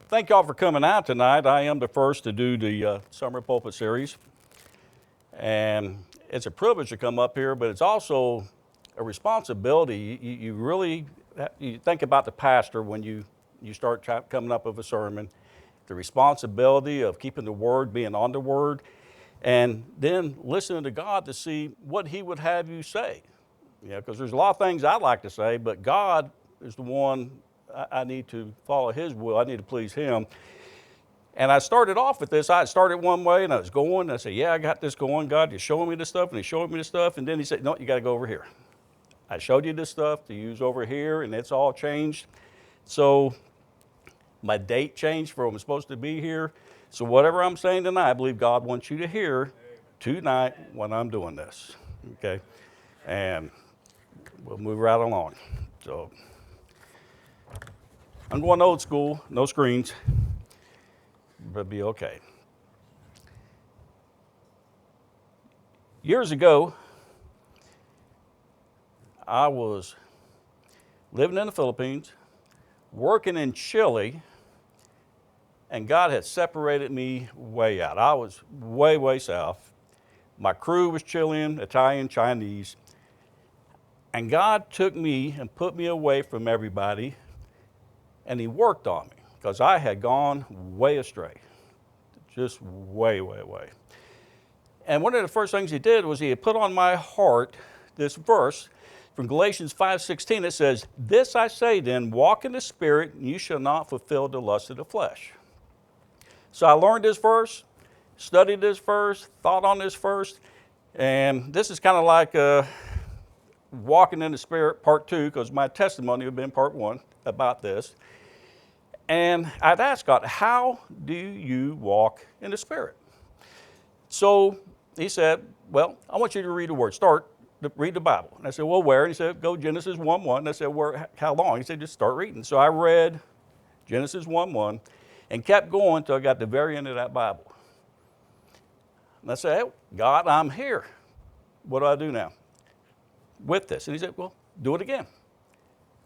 Thank y'all for coming out tonight. I am the first to do the summer pulpit series, and it's a privilege to come up here, but it's also a responsibility. You really you think about the pastor when you start coming up with a sermon, the responsibility of keeping the word, being on the word, and then listening to God to see what He would have you say. Because there's a lot of things I'd like to say, but God is the one I need to follow His will. I need to please Him. And I started off with this. I started one way, and I was going. And I said, yeah, I got this going. God, you're showing me this stuff, and He's showing me this stuff. And then He said, no, you got to go over here. I showed you this stuff to use over here, and it's all changed. So my date changed from I'm supposed to be here. So whatever I'm saying tonight, I believe God wants you to hear tonight when I'm doing this. Okay? And we'll move right along. So I'm going old school, no screens, but be okay. Years ago, I was living in the Philippines, working in Chile, and God had separated me way out. I was way, way south. My crew was Chilean, Italian, Chinese, and God took me and put me away from everybody, and He worked on me because I had gone way astray, just way, way, way. And one of the first things He did was He had put on my heart this verse from Galatians 5:16. It says, "This I say then, walk in the Spirit, and you shall not fulfill the lust of the flesh." So I learned this verse, studied this verse, thought on this verse, and this is kind of like walking in the Spirit part 2, because my testimony had been part 1 about this. And I'd asked God, how do you walk in the Spirit? So He said, well, I want you to read the Word. Read the Bible. And I said, well, where? And He said, go Genesis 1:1. And I said, where? How long? He said, just start reading. So I read Genesis 1:1 and kept going until I got to the very end of that Bible. And I said, hey, God, I'm here. What do I do now with this? And He said, well, do it again.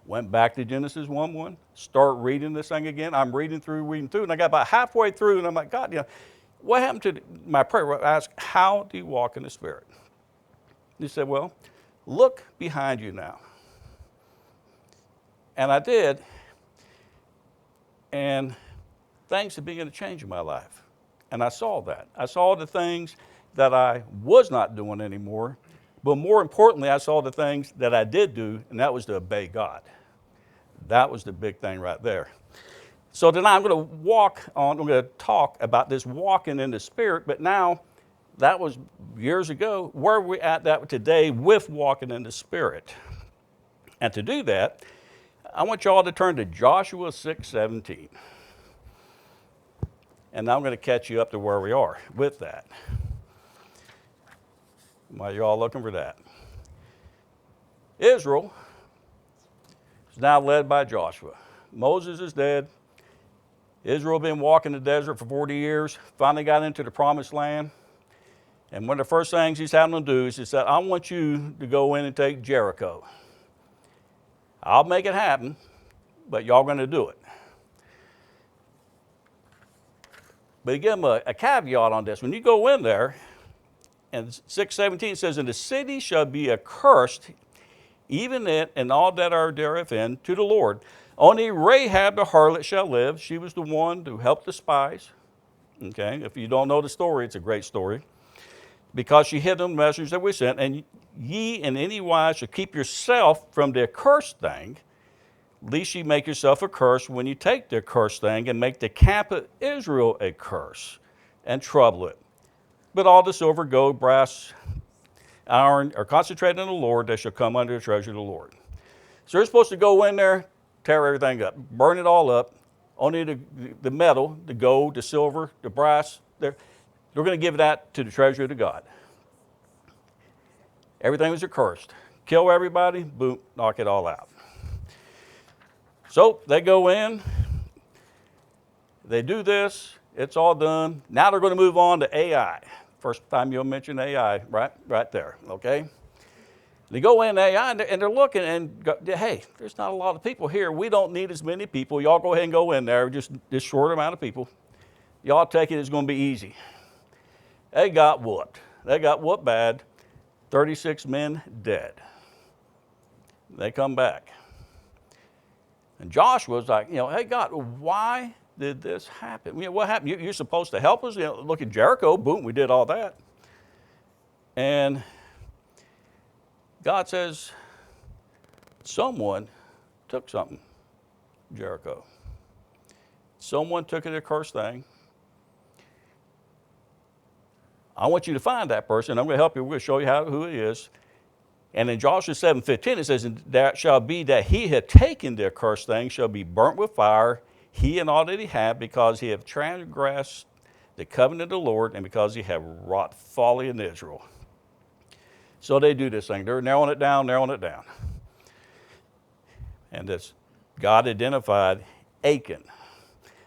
Went back to Genesis 1:1, start reading this thing again. I'm reading through, and I got about halfway through, and I'm like, God, what happened to my prayer? I asked, how do you walk in the Spirit? He said, well, look behind you now. And I did, and things had begun to change in my life. And I saw that. I saw the things that I was not doing anymore, but more importantly, I saw the things that I did do, and that was to obey God. That was the big thing right there. So tonight I'm going to talk about this walking in the Spirit, but now that was years ago. Where are we at that today with walking in the Spirit? And to do that, I want you all to turn to Joshua 6:17. And now I'm going to catch you up to where we are with that. While you're all looking for that. Israel is now led by Joshua. Moses is dead. Israel had been walking the desert for 40 years, finally got into the promised land. And one of the first things He's having them do is He said, I want you to go in and take Jericho. I'll make it happen, but y'all going to do it. But He gave them a caveat on this. When you go in there, and 6:17 says, and the city shall be accursed, even it and all that are therein, to the Lord. Only Rahab the harlot shall live. She was the one who helped the spies. Okay, if you don't know the story, it's a great story. Because she hid the messengers that we sent, and ye in any wise shall keep yourself from the accursed thing, lest ye make yourself a curse when you take the accursed thing and make the camp of Israel a curse and trouble it. But all the silver, gold, brass, iron are concentrated in the Lord, they shall come under the treasure of the Lord. So they're supposed to go in there, tear everything up, burn it all up. Only the metal, the gold, the silver, the brass, they're going to give that to the treasure of God. Everything was accursed. Kill everybody, boom, knock it all out. So they go in, they do this, it's all done. Now they're going to move on to AI. First time you'll mention AI, right there, okay? They go in AI and they're looking and go, hey, there's not a lot of people here. We don't need as many people. Y'all go ahead and go in there, just this short amount of people. Y'all take it, it's going to be easy. They got whooped. They got whooped bad. 36 men dead. They come back. And Joshua's like, hey, God, why did this happen? What happened? You're supposed to help us. Look at Jericho. Boom, we did all that. And God says, someone took something, Jericho. Someone took it, a cursed thing. I want you to find that person. I'm going to help you. We're going to show you who it is. And in Joshua 7:15, it says, and that shall be that he had taken the accursed thing shall be burnt with fire, he and all that he had, because he have transgressed the covenant of the Lord, and because he have wrought folly in Israel. So they do this thing. They're narrowing it down. And this God identified Achan.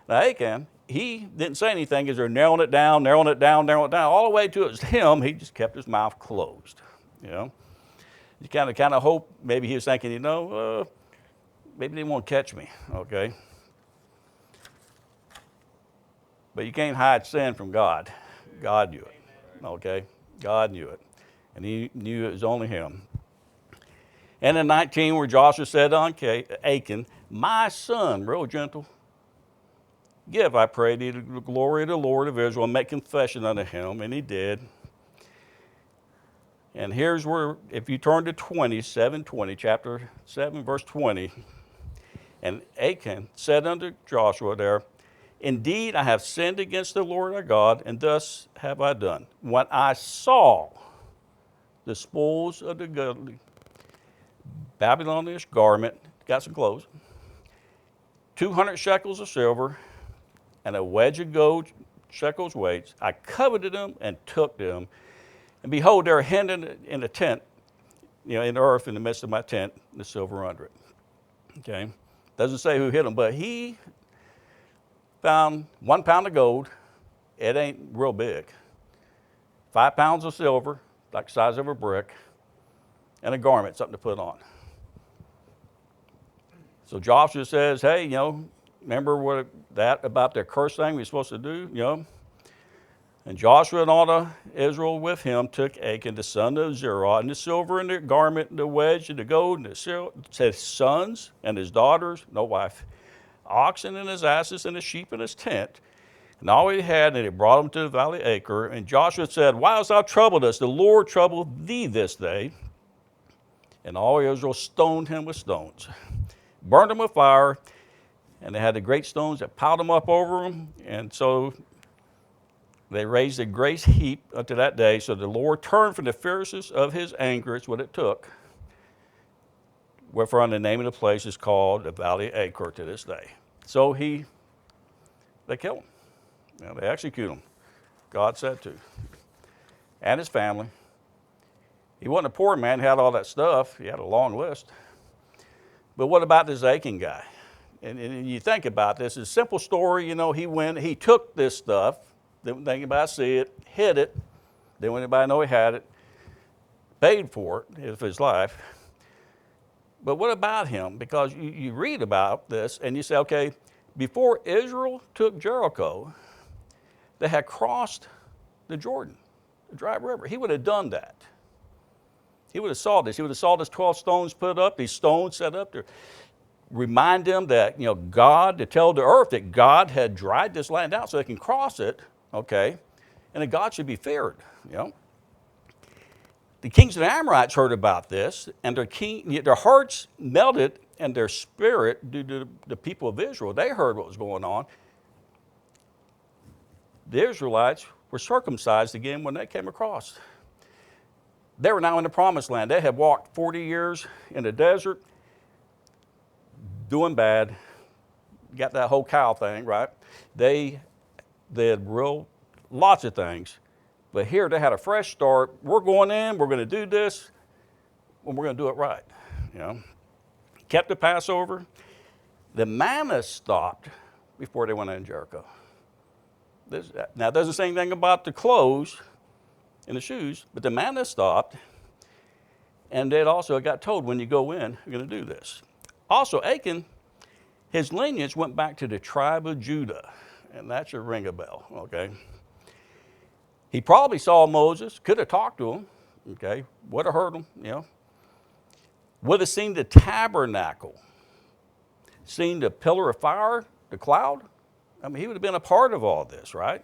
Now Achan, he didn't say anything as they're narrowing it down, all the way to it was him. He just kept his mouth closed, You kind of hope, maybe he was thinking, maybe they won't catch me, okay? But you can't hide sin from God. God knew it, okay? God knew it. And he knew it was only him. And in 19, where Joshua said unto Achan, my son, real gentle, give, I pray thee, the glory of the Lord of Israel, and make confession unto him. And he did. And here's where, if you turn to 7:20, chapter 7, verse 20, and Achan said unto Joshua there, indeed, I have sinned against the Lord our God, and thus have I done. When I saw the spoils of the goodly Babylonish garment, got some clothes, 200 shekels of silver, and a wedge of gold shekels weights, I coveted them and took them. And behold, they were hidden in a tent, in the earth in the midst of my tent, the silver under it. Okay? Doesn't say who hid them, but he found 1 pound of gold. It ain't real big. 5 pounds of silver, like the size of a brick, and a garment, something to put on. So Joshua says, hey, remember that about the cursed thing we're supposed to do, And Joshua and all the Israel with him took Achan, the son of Zerah, and the silver and the garment, and the wedge, and the gold, and the silver, his sons and his daughters, no wife, oxen and his asses, and his sheep and his tent, and all he had, and he brought them to the valley of Acre. And Joshua said, why hast thou troubled us? The Lord troubled thee this day. And all Israel stoned him with stones, burned him with fire, and they had the great stones that piled them up over him. And so they raised a great heap unto that day. So the Lord turned from the fierceness of his anger, it's what it took, wherefore the name of the place is called the Valley of Acre to this day. So they kill him. They execute him. God said to. And his family. He wasn't a poor man, he had all that stuff. He had a long list. But what about this Achan guy? And you think about this, it's a simple story. He took this stuff, didn't think anybody see it, hid it, didn't want anybody to know he had it, paid for it of his life. But what about him? Because you read about this and you say, okay, before Israel took Jericho, they had crossed the Jordan, the dry river. He would have done that. He would have saw this. He would have saw this 12 stones put up, these stones set up to remind them that, God, to tell the earth that God had dried this land out so they can cross it, okay, and that God should be feared, The kings of the Amorites heard about this, and their hearts melted, and their spirit, due to the people of Israel, they heard what was going on. The Israelites were circumcised again when they came across. They were now in the promised land. They had walked 40 years in the desert, doing bad. Got that whole cow thing, right? They did lots of things. But here they had a fresh start. We're going in, we're going to do this, and we're going to do it right. Kept the Passover. The manna stopped before they went in Jericho. Now, it doesn't say anything about the clothes and the shoes, but the manna stopped. And it also got told, when you go in, you're going to do this. Also, Achan, his lineage went back to the tribe of Judah. And that should ring a bell, okay? He probably saw Moses, could have talked to him, okay? Would have heard him, you know. Would have seen the tabernacle, seen the pillar of fire, the cloud. I mean, he would have been a part of all this, right?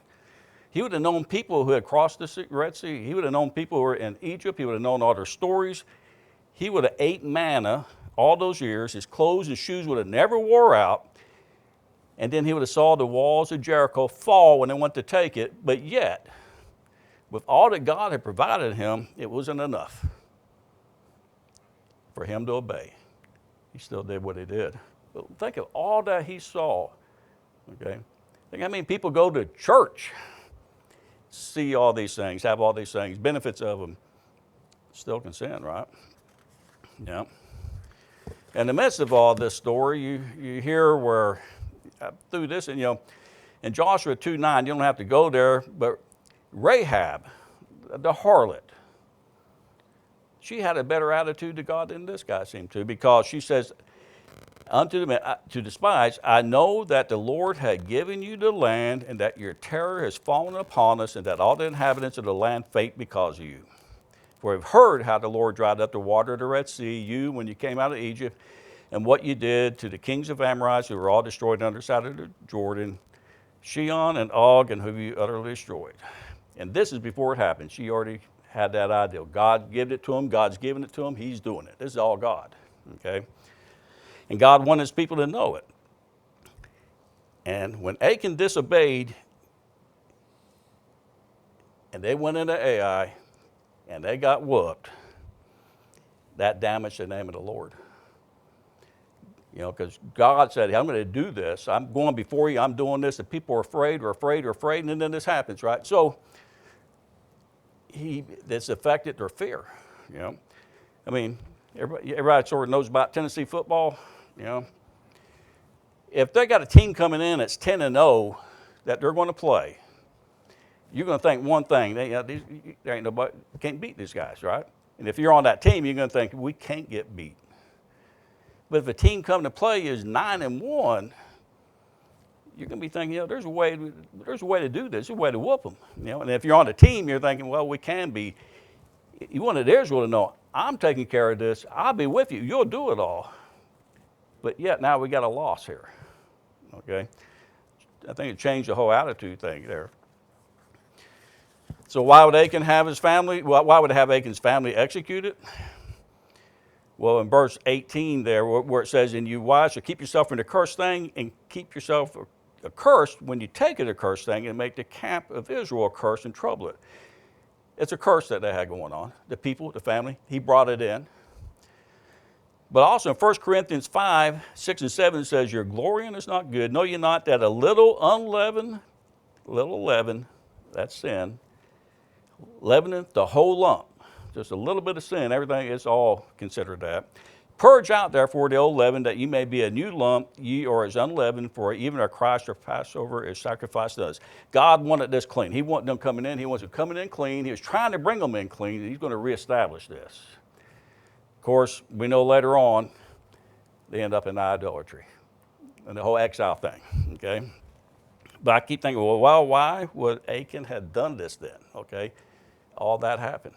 He would have known people who had crossed the Red Sea. He would have known people who were in Egypt. He would have known all their stories. He would have ate manna all those years. His clothes and shoes would have never wore out. And then he would have saw the walls of Jericho fall when they went to take it. But yet, with all that God had provided him, it wasn't enough for him to obey. He still did what he did. But think of all that he saw, okay? Think how many people go to church, see all these things, have all these things, benefits of them, still can sin, right? Yeah. In the midst of all this story, you hear where, through this, and you know, in Joshua 2:9, you don't have to go there, but Rahab, the harlot, she had a better attitude to God than this guy seemed to, because she says, unto the spies, I know that the Lord had given you the land, and that your terror has fallen upon us, and that all the inhabitants of the land faint because of you. For we've heard how the Lord dried up the water of the Red Sea, you, when you came out of Egypt, and what you did to the kings of Amorites, who were all destroyed on the other side of the Jordan, Shion and Og, and whom you utterly destroyed. And this is before it happened. She already had that idea. God gave it to him. God's giving it to him. He's doing it. This is all God, okay? And God wanted his people to know it. And when Achan disobeyed, and they went into Ai, and they got whooped, that damaged the name of the Lord. You know, because God said, hey, I'm going to do this. I'm going before you. I'm doing this. And people are afraid, and then this happens, right? So this affected their fear, you know. I mean, everybody sort of knows about Tennessee football, you know. If they got a team coming in that's 10-0 that they're going to play, you're going to think one thing, there ain't nobody, can't beat these guys, right? And if you're on that team, you're going to think, we can't get beat. But if a team coming to play is 9-1, you're going to be thinking, you know, there's a way to do this. There's a way to whoop them. You know, and if you're on the team, you're thinking, well, we can be. You wanted Israel to know, I'm taking care of this. I'll be with you. You'll do it all. But yet now we got a loss here. Okay, I think it changed the whole attitude thing there. So why would Achan have his family? Why would have Achan's family executed? Well, in verse 18 there, where it says, and you wives shall keep yourself from the cursed thing, and keep yourself accursed when you take it a cursed thing, and make the camp of Israel a curse and trouble it. It's a curse that they had going on. The people, the family, he brought it in. But also in 1 Corinthians 5:6-7 it says, your glorying is not good. Know ye not that a little leaven, that's sin, leaveneth the whole lump. Just a little bit of sin, everything is all considered that. Purge out, therefore, the old leaven, that ye may be a new lump, ye are as unleavened, for even our Christ or Passover is sacrificed to us. God wanted this clean. He wanted them coming in. He wants them coming in clean. He was trying to bring them in clean, and he's going to reestablish this. Of course, we know later on, they end up in idolatry and the whole exile thing, okay? But I keep thinking, well, why would Achan have done this then, okay? All that happened.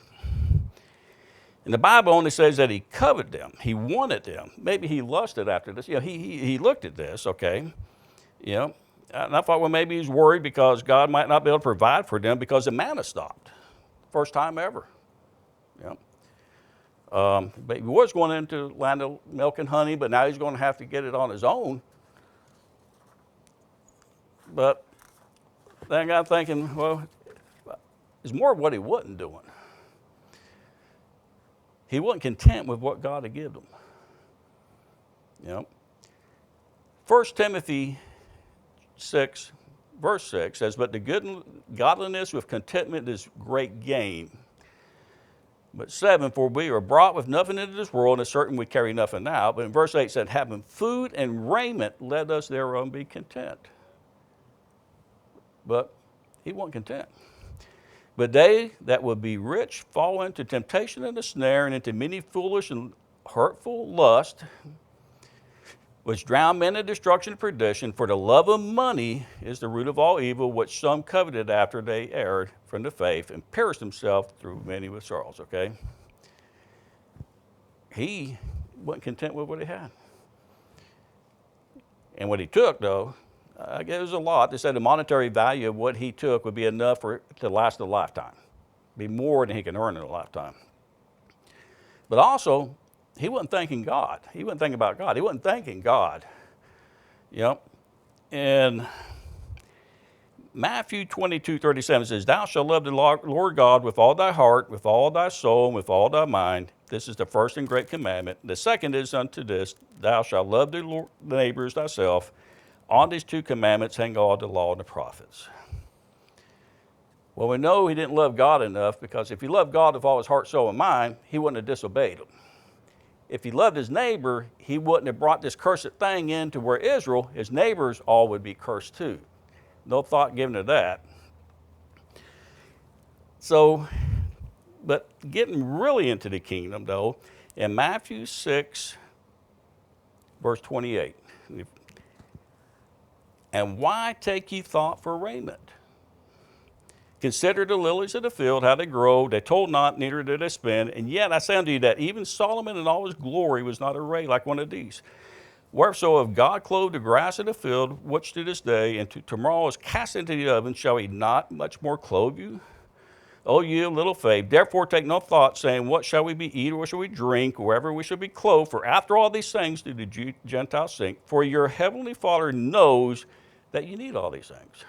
And the Bible only says that he coveted them. He wanted them. Maybe he lusted after this. You know, he looked at this, okay? You know, and I thought, well, maybe he's worried because God might not be able to provide for them because the manna stopped. First time ever. You know? But he was going into the land of milk and honey, but now he's going to have to get it on his own. But then I got thinking, well, it's more of what he wasn't doing. He wasn't content with what God had given him. You know? 1 Timothy 6, verse 6 says, but the godliness with contentment is great gain. But 7, for we are brought with nothing into this world, and it's certain we carry nothing out. But in verse 8 it said, having food and raiment, let us thereon be content. But he wasn't content. But they that would be rich fall into temptation and a snare, and into many foolish and hurtful lusts, which drown men in destruction and perdition. For the love of money is the root of all evil, which some coveted after they erred from the faith and perished themselves through many with sorrows. Okay? He wasn't content with what he had. And what he took, though, I guess it was a lot. They said the monetary value of what he took would be enough for it to last a lifetime. Be more than he can earn in a lifetime. But also, he wasn't thanking God. He wasn't thinking about God. He wasn't thanking God. Yep. And Matthew 22:37 says, Thou shalt love the Lord God with all thy heart, with all thy soul, and with all thy mind. This is the first and great commandment. The second is unto this, Thou shalt love thy neighbors thyself. On these two commandments hang all the law and the prophets. Well, we know he didn't love God enough, because if he loved God with all his heart, soul, and mind, he wouldn't have disobeyed him. If he loved his neighbor, he wouldn't have brought this cursed thing into where Israel, his neighbors, all would be cursed too. No thought given to that. So, but getting really into the kingdom, though, in Matthew 6, verse 28. And why take ye thought for raiment? Consider the lilies of the field, how they grow. They toil not, neither do they spin. And yet I say unto you that even Solomon in all his glory was not arrayed like one of these. Wherefore, if God clothe the grass of the field, which to this day and to tomorrow is cast into the oven, shall he not much more clothe you? O ye of little faith, therefore take no thought, saying, What shall we be eat, or what shall we drink, or wherever we shall be clothed? For after all these things do the Gentiles seek. For your heavenly Father knows that you need all these things.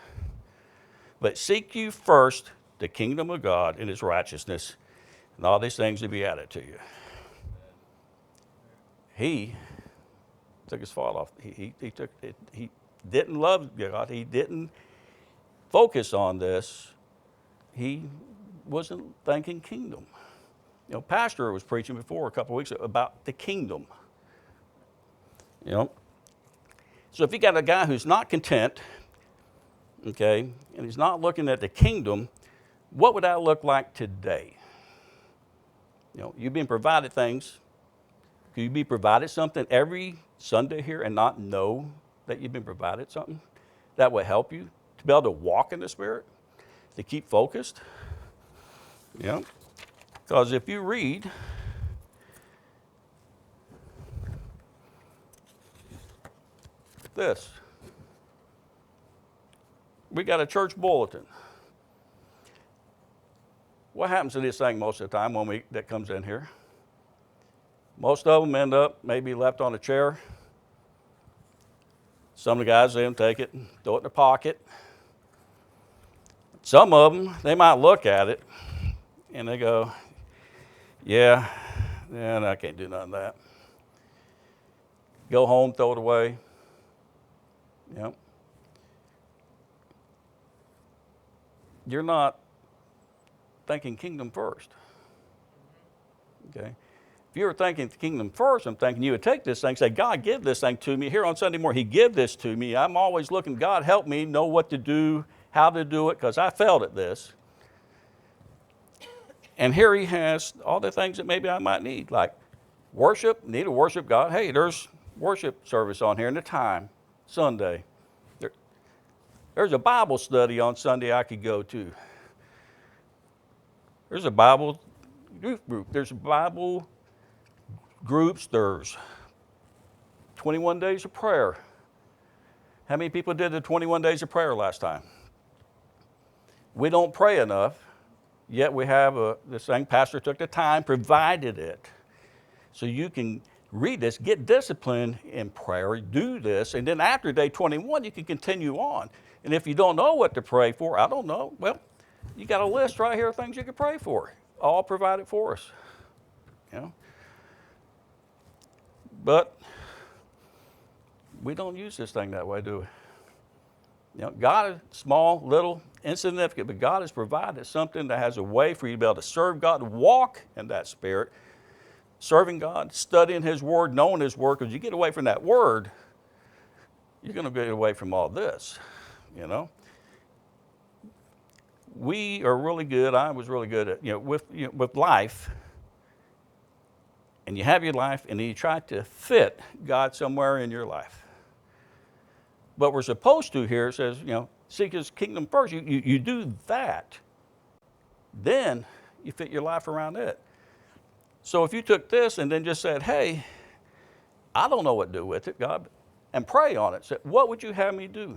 But seek you first the kingdom of God and his righteousness, and all these things will be added to you. He took his fault off. He took it. He didn't love God. He didn't focus on this. He wasn't thinking kingdom. You know, Pastor was preaching before a couple of weeks ago about the kingdom. You know, so if you got a guy who's not content, okay, and he's not looking at the kingdom, what would that look like today? You know, you've been provided things. Could you be provided something every Sunday here and not know that you've been provided something that would help you to be able to walk in the Spirit, to keep focused? You know, because if you read this, we got a church bulletin. What happens to this thing most of the time when that comes in here? Most of them end up maybe left on a chair. Some of the guys, they take it and throw it in their pocket. Some of them, they might look at it and they go, yeah, no, I can't do none of that. Go home, throw it away. Yep. You're not thinking kingdom first. Okay? If you were thinking kingdom first, I'm thinking you would take this thing, say, God, give this thing to me. Here on Sunday morning, he give this to me. I'm always looking, God, help me know what to do, how to do it, because I failed at this. And here he has all the things that maybe I might need, like worship, need to worship God. Hey, there's worship service on here in the time, Sunday. There's a Bible study on Sunday I could go to. There's a Bible youth group. There's Bible groups. There's 21 days of prayer. How many people did the 21 days of prayer last time? We don't pray enough, yet we have this thing. Pastor took the time, provided it. So you can read this, get disciplined in prayer, do this, and then after day 21, you can continue on. And if you don't know what to pray for, I don't know, well, you got a list right here of things you can pray for, all provided for us. You know? But we don't use this thing that way, do we? You know, God is small, little, insignificant, but God has provided something that has a way for you to be able to serve God, walk in that Spirit, serving God, studying his word, knowing his word, because you get away from that word, you're going to get away from all this, you know. we are really good. I was really good at, with life. And you have your life, and you try to fit God somewhere in your life. But we're supposed to here, it says, seek his kingdom first. You do that, then you fit your life around it. So if you took this and then just said, hey, I don't know what to do with it, God, and pray on it. Say, what would you have me do?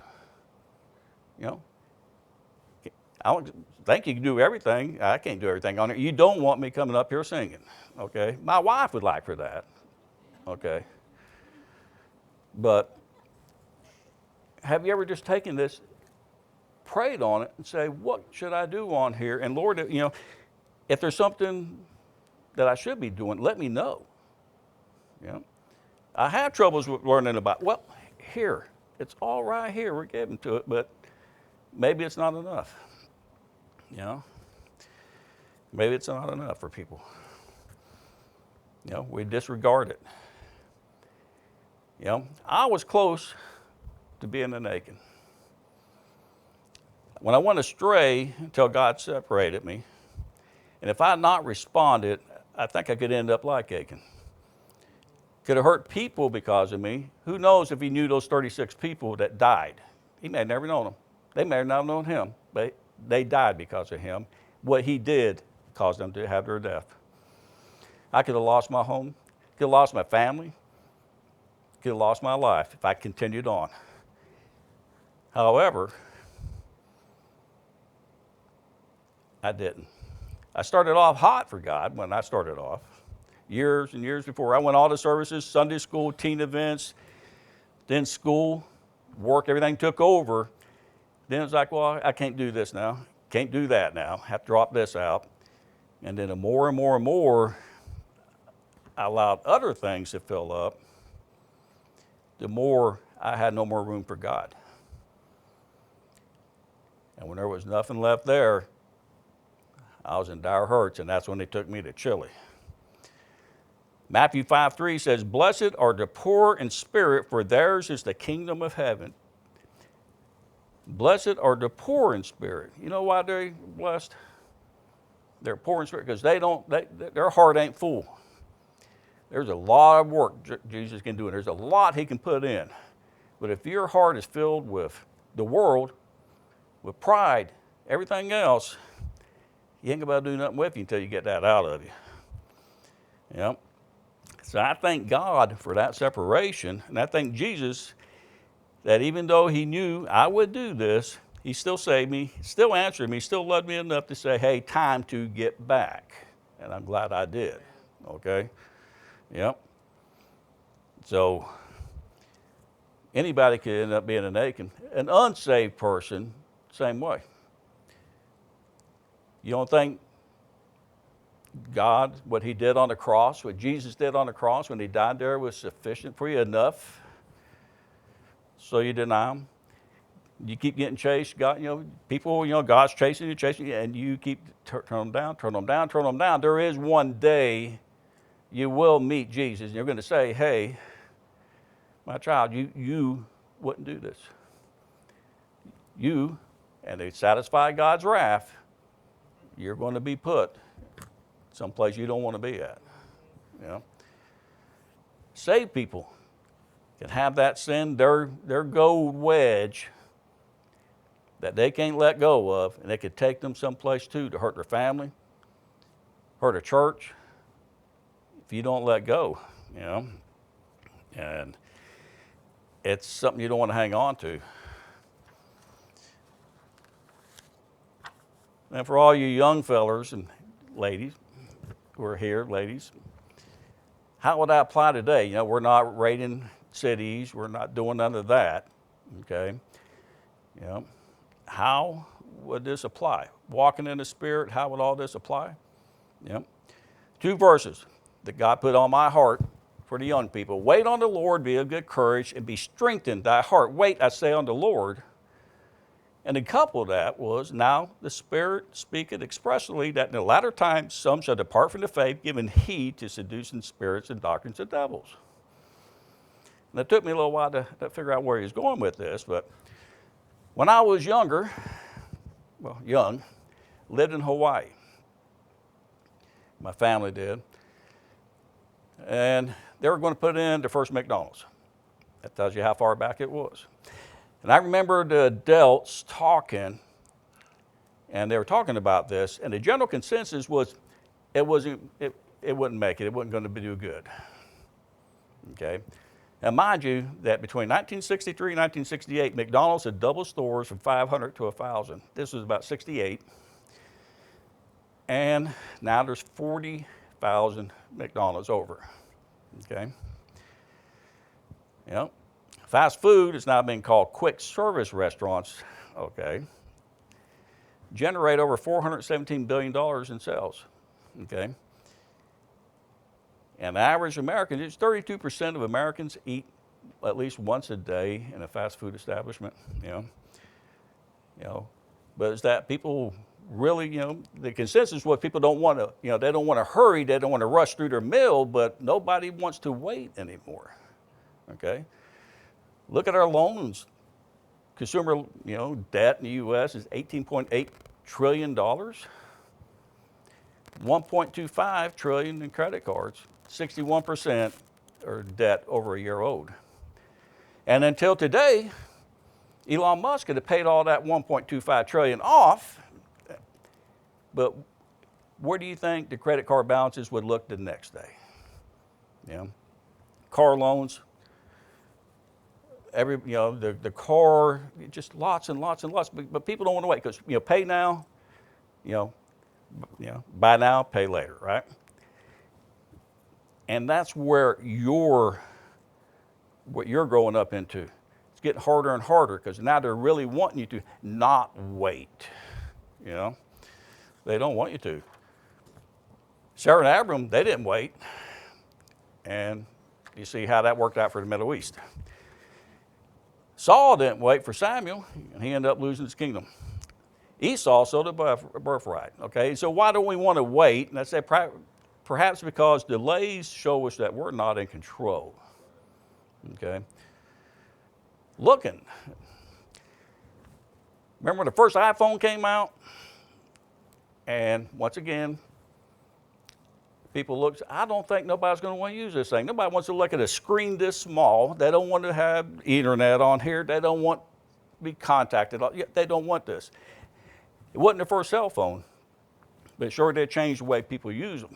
I don't think you can do everything. I can't do everything on it. You don't want me coming up here singing, okay? My wife would like for that, okay? But have you ever just taken this, prayed on it, and say, what should I do on here? And Lord, if there's something that I should be doing, let me know. I have troubles with learning about, here, it's all right here, we're getting to it, but maybe it's not enough. Maybe it's not enough for people. We disregard it. I was close to being a Achan. When I went astray until God separated me, and if I had not responded, I think I could end up like Achan. Could have hurt people because of me. Who knows if he knew those 36 people that died? He may have never known them. They may have not known him, but they died because of him. What he did caused them to have their death. I could have lost my home, could have lost my family, could have lost my life if I continued on. However, I didn't. I started off hot for God when I started off. Years and years before. I went all the services, Sunday school, teen events, then school, work, everything took over. Then it's like, well, I can't do this now. Can't do that now. Have to drop this out. And then the more and more and more I allowed other things to fill up, the more I had no more room for God. And when there was nothing left there, I was in dire hurts, and that's when they took me to Chile. Matthew 5:3 says, blessed are the poor in spirit, for theirs is the kingdom of heaven. Blessed are the poor in spirit. You know why they're blessed? They're poor in spirit because their heart ain't full. There's a lot of work Jesus can do, and there's a lot he can put in. But if your heart is filled with the world, with pride, everything else, you ain't going to do nothing with you until you get that out of you. So I thank God for that separation, and I thank Jesus that even though he knew I would do this, he still saved me, still answered me, still loved me enough to say, hey, time to get back. And I'm glad I did, okay? So anybody could end up being an Achan. An unsaved person, same way. You don't think God, what he did on the cross, what Jesus did on the cross when he died there was sufficient for you enough? So you deny him. You keep getting chased. God, people, God's chasing you, and you keep turn them down, turn them down, turn them down. There is one day you will meet Jesus, and you're going to say, hey, my child, you wouldn't do this. And to satisfy God's wrath, you're going to be put someplace you don't want to be at. Saved people can have that sin, their gold wedge that they can't let go of, and they could take them someplace too to hurt their family, hurt a church, if you don't let go, And it's something you don't want to hang on to. And for all you young fellers and ladies who are here, ladies, how would that apply today? We're not raiding cities. We're not doing none of that, okay? How would this apply? Walking in the Spirit, how would all this apply? 2 verses that God put on my heart for the young people. Wait on the Lord, be of good courage, and be strengthened thy heart. Wait, I say, on the Lord. And the couple of that was, now the Spirit speaketh expressly that in the latter times some shall depart from the faith, giving heed to seducing spirits and doctrines of devils. And it took me a little while to figure out where he was going with this, but when I was young, lived in Hawaii. My family did. And they were going to put in the first McDonald's. That tells you how far back it was. And I remember the adults talking, and they were talking about this, and the general consensus was it wouldn't make it. It wasn't going to do good. Okay? Now, mind you, that between 1963 and 1968, McDonald's had doubled stores from 500 to 1,000. This was about 68. And now there's 40,000 McDonald's over. Okay? Yep. Fast food is now being called quick service restaurants. Okay? Generate over $417 billion in sales. Okay? And the average American, it's 32% of Americans eat at least once a day in a fast food establishment. But is that people really, the consensus was people don't want to, they don't want to hurry, they don't want to rush through their meal, but nobody wants to wait anymore. Okay? Look at our loans. Consumer, debt in the U.S. is $18.8 trillion. 1.25 trillion in credit cards. 61% are debt over a year old. And until today, Elon Musk had paid all that 1.25 trillion off. But where do you think the credit card balances would look the next day? Car loans, the car, just lots and lots and lots. But people don't want to wait because pay now, buy now, pay later, right? And that's where what you're growing up into. It's getting harder and harder because now they're really wanting you to not wait. They don't want you to. Sarah and Abram, they didn't wait. And you see how that worked out for the Middle East. Saul didn't wait for Samuel, and he ended up losing his kingdom. Esau sold the birthright. Okay, so why don't we want to wait? And I say perhaps because delays show us that we're not in control. Okay. Looking. Remember when the first iPhone came out? And once again, people look, I don't think nobody's going to want to use this thing. Nobody wants to look at a screen this small. They don't want to have internet on here. They don't want to be contacted. They don't want this. It wasn't the first cell phone, but it sure did change the way people use them.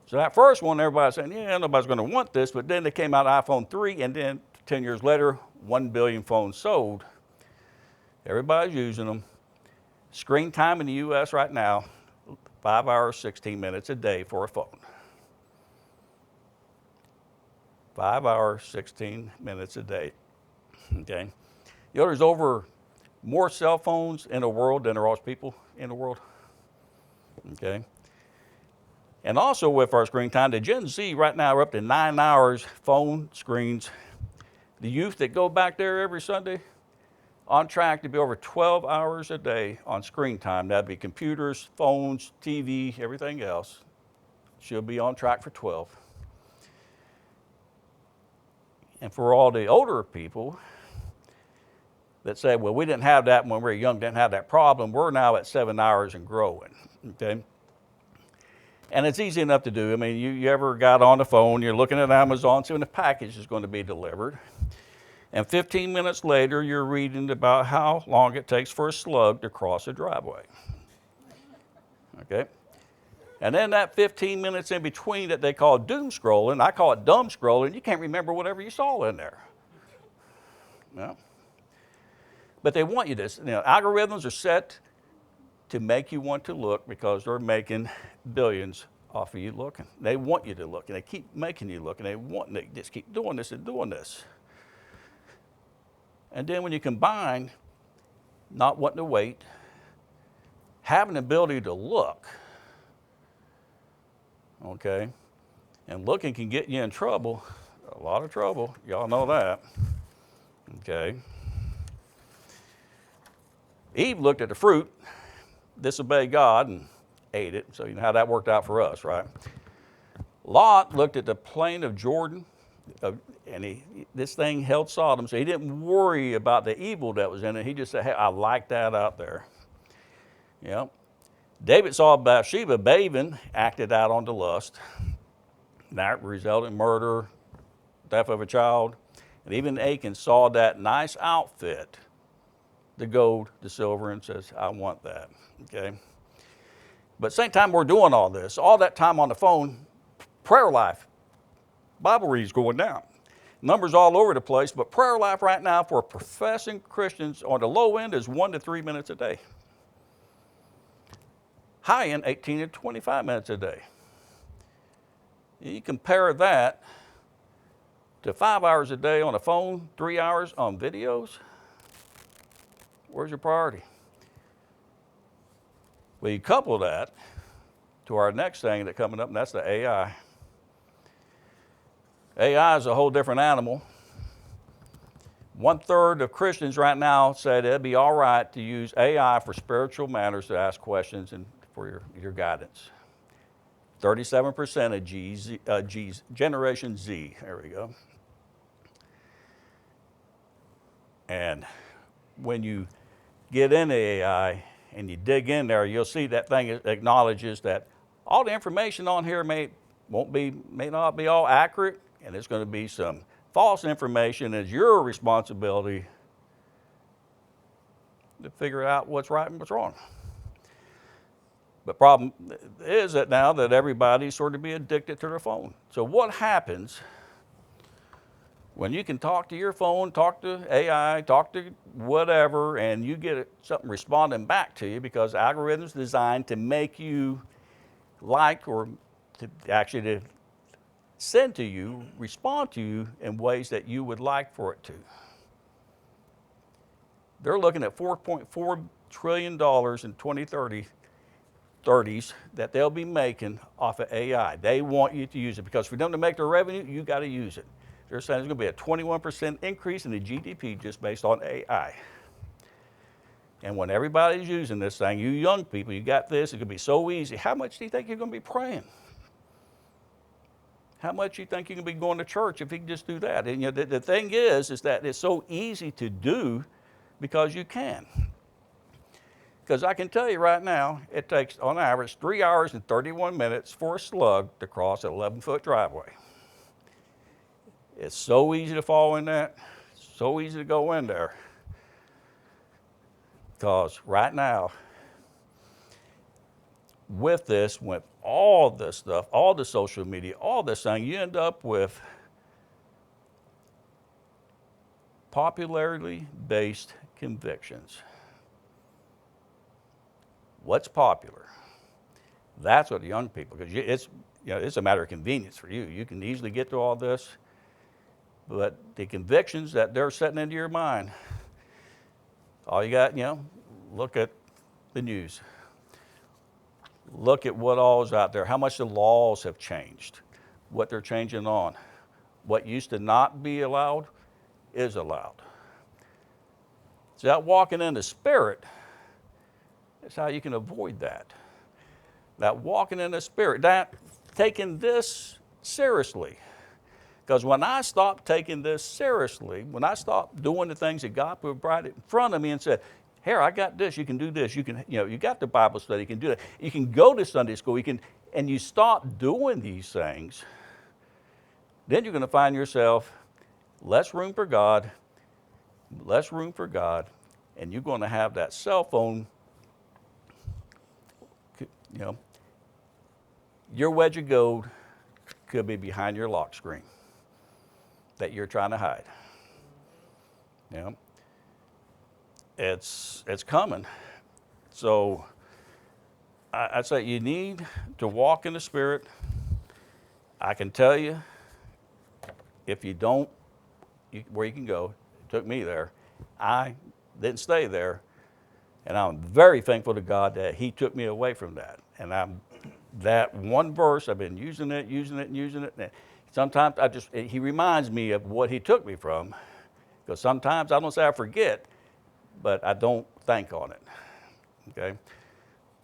So that first one, everybody's saying, yeah, nobody's going to want this. But then they came out iPhone 3, and then 10 years later, 1 billion phones sold. Everybody's using them. Screen time in the U.S. right now, 5 hours, 16 minutes a day for a phone. 5 hours, 16 minutes a day. Okay? There's over more cell phones in the world than there are people in the world. Okay? And also with our screen time, the Gen Z right now are up to 9 hours phone screens. The youth that go back there every Sunday, on track to be over 12 hours a day on screen time. That'd be computers, phones, TV, everything else. She'll be on track for 12. And for all the older people that say, well, we didn't have that when we were young, didn't have that problem, we're now at 7 hours and growing. Okay? And it's easy enough to do. I mean, you ever got on the phone, you're looking at Amazon, seeing a package is going to be delivered. And 15 minutes later, you're reading about how long it takes for a slug to cross a driveway. Okay? And then that 15 minutes in between that they call doom scrolling, I call it dumb scrolling, you can't remember whatever you saw in there. No. But they want you to, algorithms are set to make you want to look because they're making billions off of you looking. They want you to look, and they keep making you look, and they just keep doing this and doing this. And then when you combine not wanting to wait, having the ability to look, okay, and looking can get you in trouble, a lot of trouble. Y'all know that, okay. Eve looked at the fruit, disobeyed God, and ate it. So you know how that worked out for us, right? Lot looked at the plain of Jordan, and this thing held Sodom, so he didn't worry about the evil that was in it. He just said, hey, I like that out there. David saw Bathsheba bathing, acted out on the lust. That resulted in murder, death of a child. And even Achan saw that nice outfit, the gold, the silver, and says, I want that. Okay. But same time we're doing all this, all that time on the phone, prayer life, Bible reading's going down. Numbers all over the place, but prayer life right now for professing Christians on the low end is 1 to 3 minutes a day. High end, 18 to 25 minutes a day. You compare that to 5 hours a day on the phone, 3 hours on videos. Where's your priority? Well, you couple that to our next thing that's coming up, and that's the AI. AI is a whole different animal. 1/3 of Christians right now said it'd be all right to use AI for spiritual matters to ask questions and for your guidance. 37% of Generation Z, there we go. And when you get into AI and you dig in there, you'll see that thing acknowledges that all the information on here may not be all accurate, and there's going to be some false information. It's your responsibility to figure out what's right and what's wrong. The problem is that now that everybody's sort of be addicted to their phone. So what happens when you can talk to your phone, talk to AI, talk to whatever, and you get something responding back to you because the algorithm is designed to make you like or to actually to send to you, respond to you in ways that you would like for it to. They're looking at $4.4 trillion in 2030s that they'll be making off of AI. They want you to use it because for them to make their revenue, you got to use it. They're saying there's going to be a 21% increase in the GDP just based on AI. And when everybody's using this thing, you young people, you got this, it's going to be so easy. How much do you think you're going to be praying? How much do you think you can be going to church if you can just do that? And you know, the thing is that it's so easy to do because you can. Because I can tell you right now, it takes on average 3 hours and 31 minutes for a slug to cross an 11-foot driveway. It's so easy to fall in that, so easy to go in there. Because right now, with this, with all this stuff, all the social media, all this thing, you end up with popularity-based convictions. What's popular? That's what the young people, because it's a matter of convenience for you. You can easily get to all this, but the convictions that they're setting into your mind, all you got, look at the news. Look at what all is out there, how much the laws have changed, what they're changing on. What used to not be allowed is allowed. So that walking in the Spirit is how you can avoid that. That walking in the Spirit, that taking this seriously. Because when I stopped taking this seriously, when I stopped doing the things that God put right in front of me and said, here, I got this, you can do this, you got the Bible study, you can do that, you can go to Sunday school, and you stop doing these things, then you're going to find yourself less room for God, and you're going to have that cell phone, your wedge of gold could be behind your lock screen that you're trying to hide. It's coming. So I say you need to walk in the Spirit. I can tell you, if you don't, where you can go. It took me there. I didn't stay there. And I'm very thankful to God that He took me away from that. And that one verse, I've been using it. And sometimes He reminds me of what He took me from. Because sometimes I don't say I forget, but I don't think on it, okay?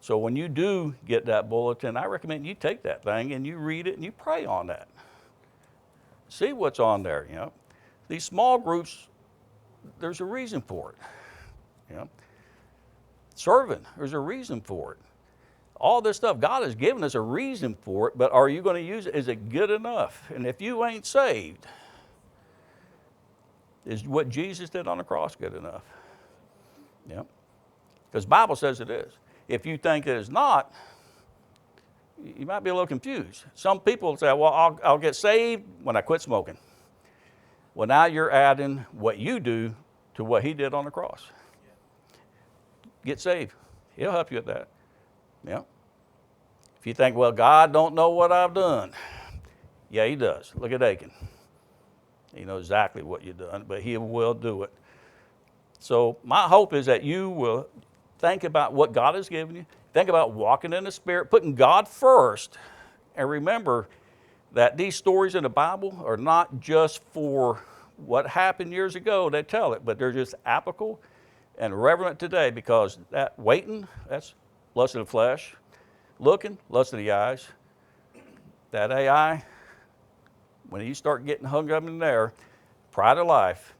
So when you do get that bulletin, I recommend you take that thing and you read it and you pray on that. See what's on there, These small groups, there's a reason for it, Serving, there's a reason for it. All this stuff, God has given us a reason for it, but are you going to use it? Is it good enough? And if you ain't saved, is what Jesus did on the cross good enough? Yeah. Because the Bible says it is. If you think it is not, you might be a little confused. Some people say, well, I'll get saved when I quit smoking. Well, now you're adding what you do to what he did on the cross. Get saved. He'll help you with that. Yeah. If you think, well, God don't know what I've done. Yeah, he does. Look at Achan. He knows exactly what you've done, but he will do it. So my hope is that you will think about what God has given you. Think about walking in the Spirit, putting God first. And remember that these stories in the Bible are not just for what happened years ago. They tell it, but they're just applicable and relevant today, because that waiting, that's lust of the flesh. Looking, lust of the eyes. That AI, when you start getting hung up in there, pride of life,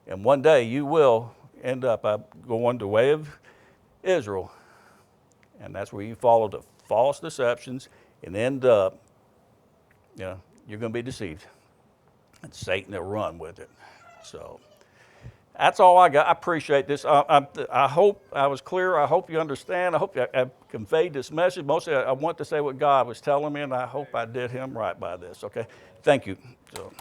and one day you will end up going the way of Israel. And that's where you follow the false deceptions and end up, you're going to be deceived. And Satan will run with it. So that's all I got. I appreciate this. I hope I was clear. I hope you understand. I hope I conveyed this message. Mostly I want to say what God was telling me, and I hope I did him right by this. Okay? Thank you. So.